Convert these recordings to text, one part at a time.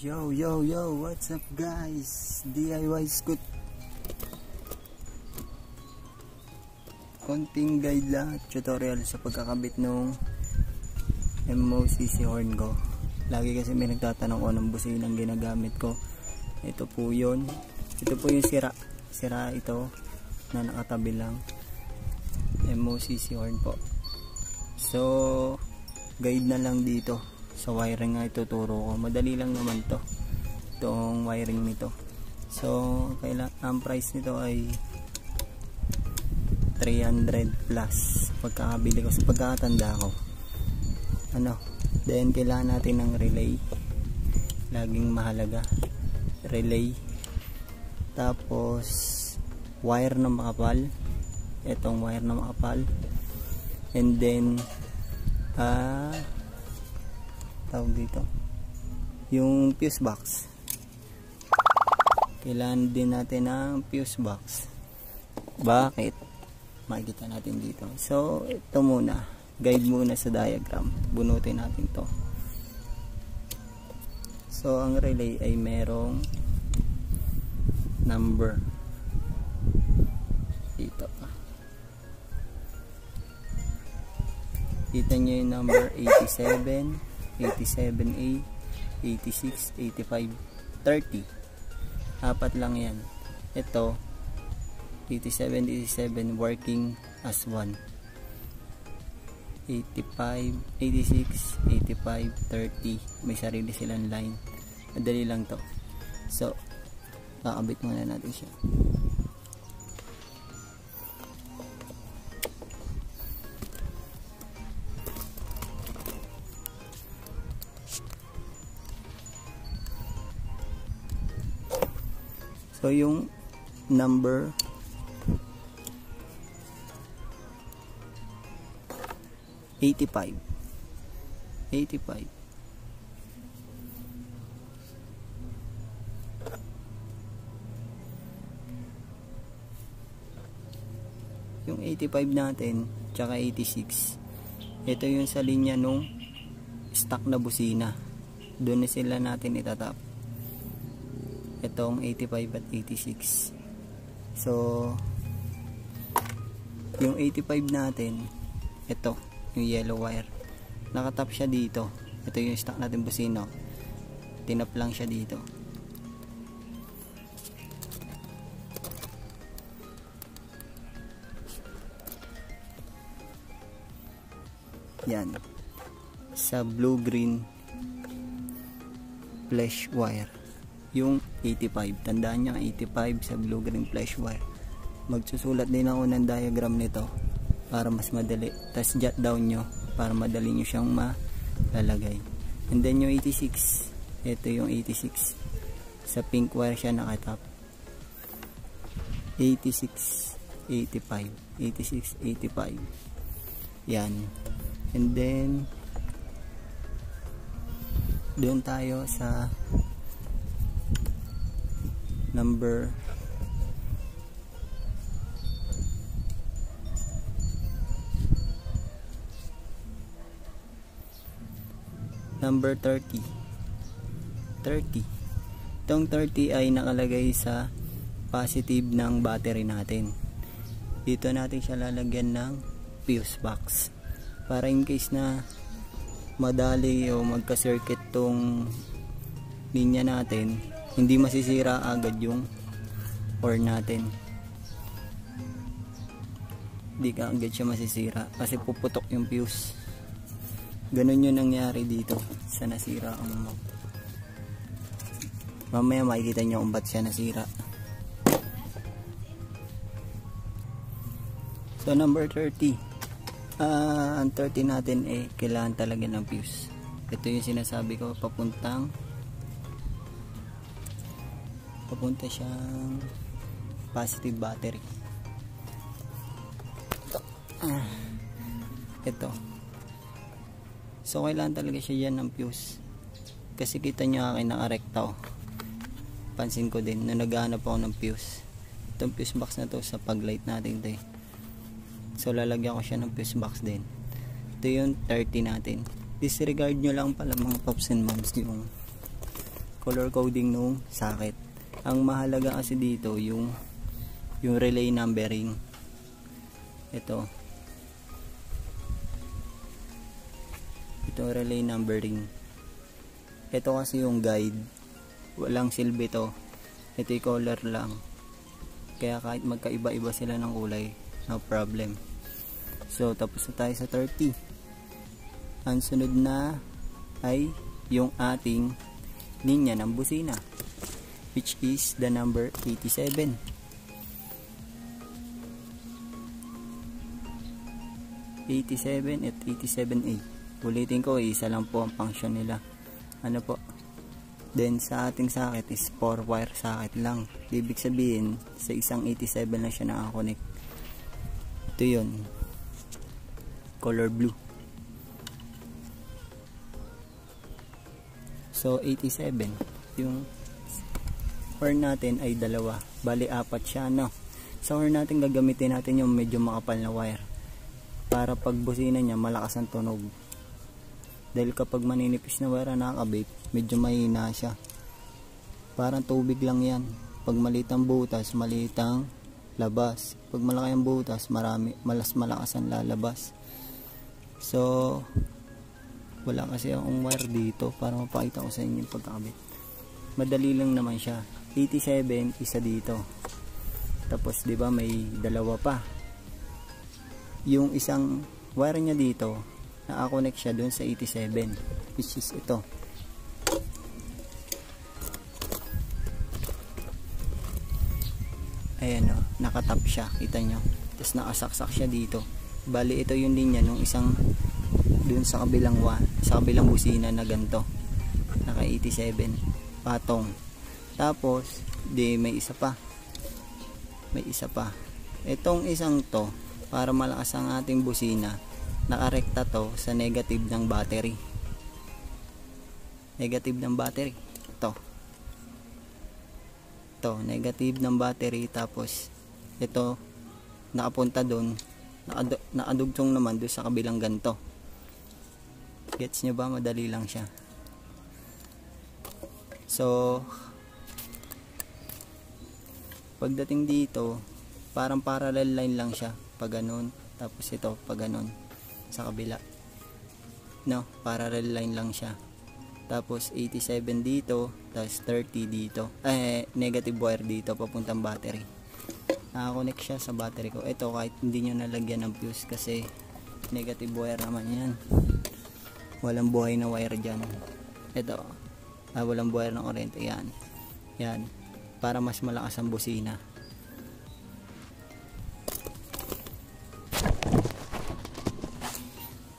Yo, yo, yo, what's up guys? DIY Scoot. Konting guide lang at tutorial sa pagkakabit ng MOCC horn ko. Lagi kasi may nagtatanong ko ng businang ginagamit ko. Ito po yun. Ito po yung sira. Sira ito na nakatabi lang. MOCC horn po. So, guide na lang dito. Sa wiring nga ituturo ko. Madali lang naman to. Itong wiring nito. So, ang price nito ay 300 plus. Pagkakabili ko sa pagkakatanda ko. Then kailangan natin ng relay. Laging mahalaga. Relay. Tapos, wire na makapal. Itong wire na makapal. And then, tawag dito yung fuse box. Kailangan din natin ng fuse box. Bakit? Makikita natin dito. So ito muna, guide muna sa diagram. Bunutin natin to. So ang relay ay merong number dito. Kita nyo yung number 87, 87A, 86, 85, 30. Apat lang yan. Ito 87 working as 1. 85, 86, 85, 30. May sarili silang line. Madali lang to. So kakabit muna natin siya. So yung number 85 yung 85 natin tsaka 86, ito yung sa linya nung stock na busina. Doon na sila natin itatap itong 85 at 86. So yung 85 natin, ito yung yellow wire, nakatap siya dito. Ito yung stock natin busino, tinap lang siya dito. Yan sa blue green flash wire yung 85. Tandaan nyo 85 sa blue green flash wire. Magsusulat din ako ng diagram nito para mas madali. Tapos jot down nyo para madali nyo siyang malalagay. And then yung 86, ito yung 86 sa pink wire siya nakatap. 86, 85, 86, 85. Yan. And then doon tayo sa number 30. Itong 30 ay nakalagay sa positive ng battery natin. Dito natin siya lalagyan ng fuse box para in case na madali o magka-circuit tong linya natin, hindi masisira agad yung horn natin. Hindi ka agad siya masisira kasi puputok yung fuse. Ganun yung nangyari dito sa nasira ang mamaya makikita nyo kung ba't siya nasira. So number 30, ang 30 natin kailangan talaga ng fuse. Ito yung sinasabi ko, papunta siyang positive battery. Ito. So kailangan talaga siya yan ng fuse. Kasi kita nyo akin nakarekta. Pansin ko din na naghahanap ako ng fuse. Itong fuse box na to sa paglight natin ito. So lalagyan ko siya ng fuse box din. Ito yung 30 natin. Disregard nyo lang pala mga pops and moms yung color coding nung socket. Ang mahalaga kasi dito yung relay numbering. Ito relay numbering. Ito kasi yung guide, walang silbi to. Ito yung color lang, kaya kahit magkaiba-iba sila ng kulay, no problem. So tapos na tayo sa 30. Ang sunod na ay yung ating linya ng busina, which is the number 87. 87 at 87A. Ulitin ko, isa lang po ang function nila. Ano po? Then sa ating socket is 4 wire socket lang. Ibig sabihin sa isang 87 lang siya nakakonect. Ito yun, color blue. So 87, yung horn natin ay dalawa, bali 4 siya, no? Sa horn natin gagamitin natin yung medyo makapal na wire para pag busina niya malakas ang tunog. Dahil kapag maninipis na wire na nakakabit, medyo mahina siya. Parang tubig lang yan. Pag maliit ang butas, maliit ang labas. Pag malaki ang butas, malakas ang lalabas. So wala kasi akong wire dito para mapakita ko sa inyo yung pagkakabit. Madali lang naman siya. 87, isa dito. Tapos 'di ba may dalawa pa. Yung isang wire niya dito, naka-connect siya dun sa 87, which is ito. Ayan o, nakatap siya, kita nyo. Tapos nakasaksak siya dito. Bali ito yung linya nung isang dun sa kabilang busina na ganito, naka 87 patong. Tapos may isa pa, itong isang to, para malakas ang ating busina, nakarekta to sa negative ng battery. Ito negative ng battery. Tapos ito nakapunta doon, nakadugtong naman doon sa kabilang ganto. Gets nyo ba? Madali lang siya. So pagdating dito, parang parallel line lang siya, pag ganun, tapos ito pag ganun sa kabila, no, parallel line lang siya. Tapos 87 dito, tapos 30 dito, negative wire dito papuntang battery. Nakakonect siya sa battery ko. Ito kahit hindi nyo nalagyan ng fuse kasi negative wire naman yan, walang buhay na wire dyan. Ito walang buhay ng kuryente. Yan para mas malakas ang busina.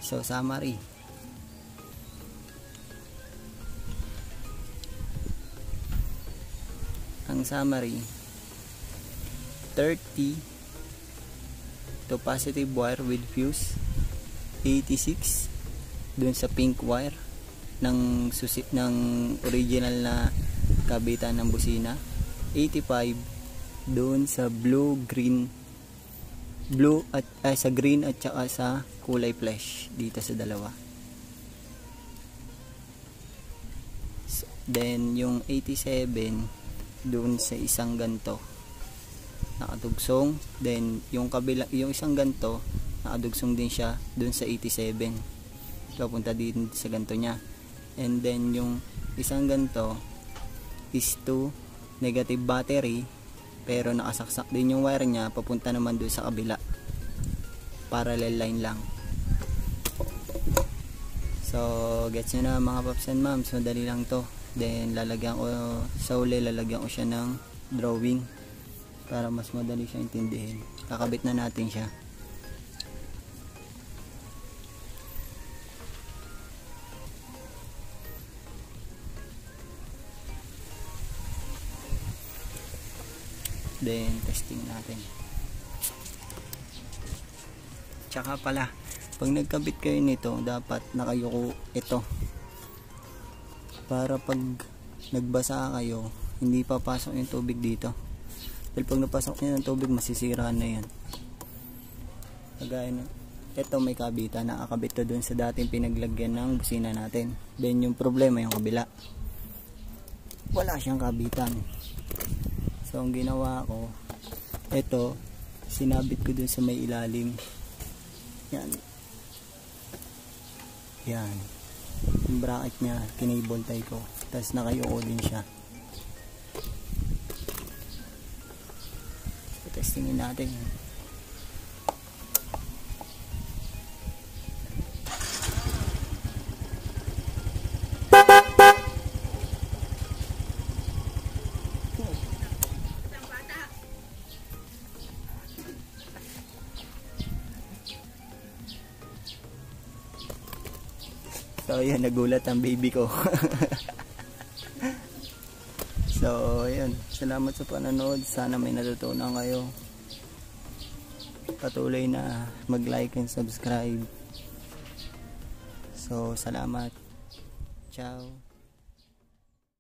So summary, ang summary, 30 to positive wire with fuse, 86 dun sa pink wire ng original na kabitan ng busina, 85 dun sa sa green at saka sa kulay flesh dito sa dalawa. Then yung 87 doon sa isang ganto nakadugsong, then yung isang ganto nakadugsong din siya doon sa 87, papunta din sa ganto niya. And then yung isang ganto is to negative battery, pero nakasaksak din yung wire niya papunta naman doon sa kabila, parallel line lang. So gets nyo na mga paps and mams, madali lang to. Then lalagyan ko sa uli, lalagyan ko siya ng drawing para mas madali siya intindihin. Kakabit na natin siya. Then testing natin. Tsaka pala, pag nagkabit kayo nito, dapat nakayuko ito para pag nagbasa kayo, hindi papasok yung tubig dito. Dahil pag napasok nyo ng tubig, masisira na yan. Kagaya na ito, may kabitan, nakakabit to dun sa dating pinaglagyan ng busina natin. Then yung problema yung kabila, wala siyang kabitan. So ang ginawa ko, ito sinabit ko dun sa may ilalim. Yan. Yan. Yung bracket niya, kinable tie ko. Tapos nakayuko din siya. So, testingin natin. So yun, nagulat ang baby ko. So yun, salamat sa panonood. Sana may natutunan kayo. Patuloy na mag-like and subscribe. So salamat. Ciao.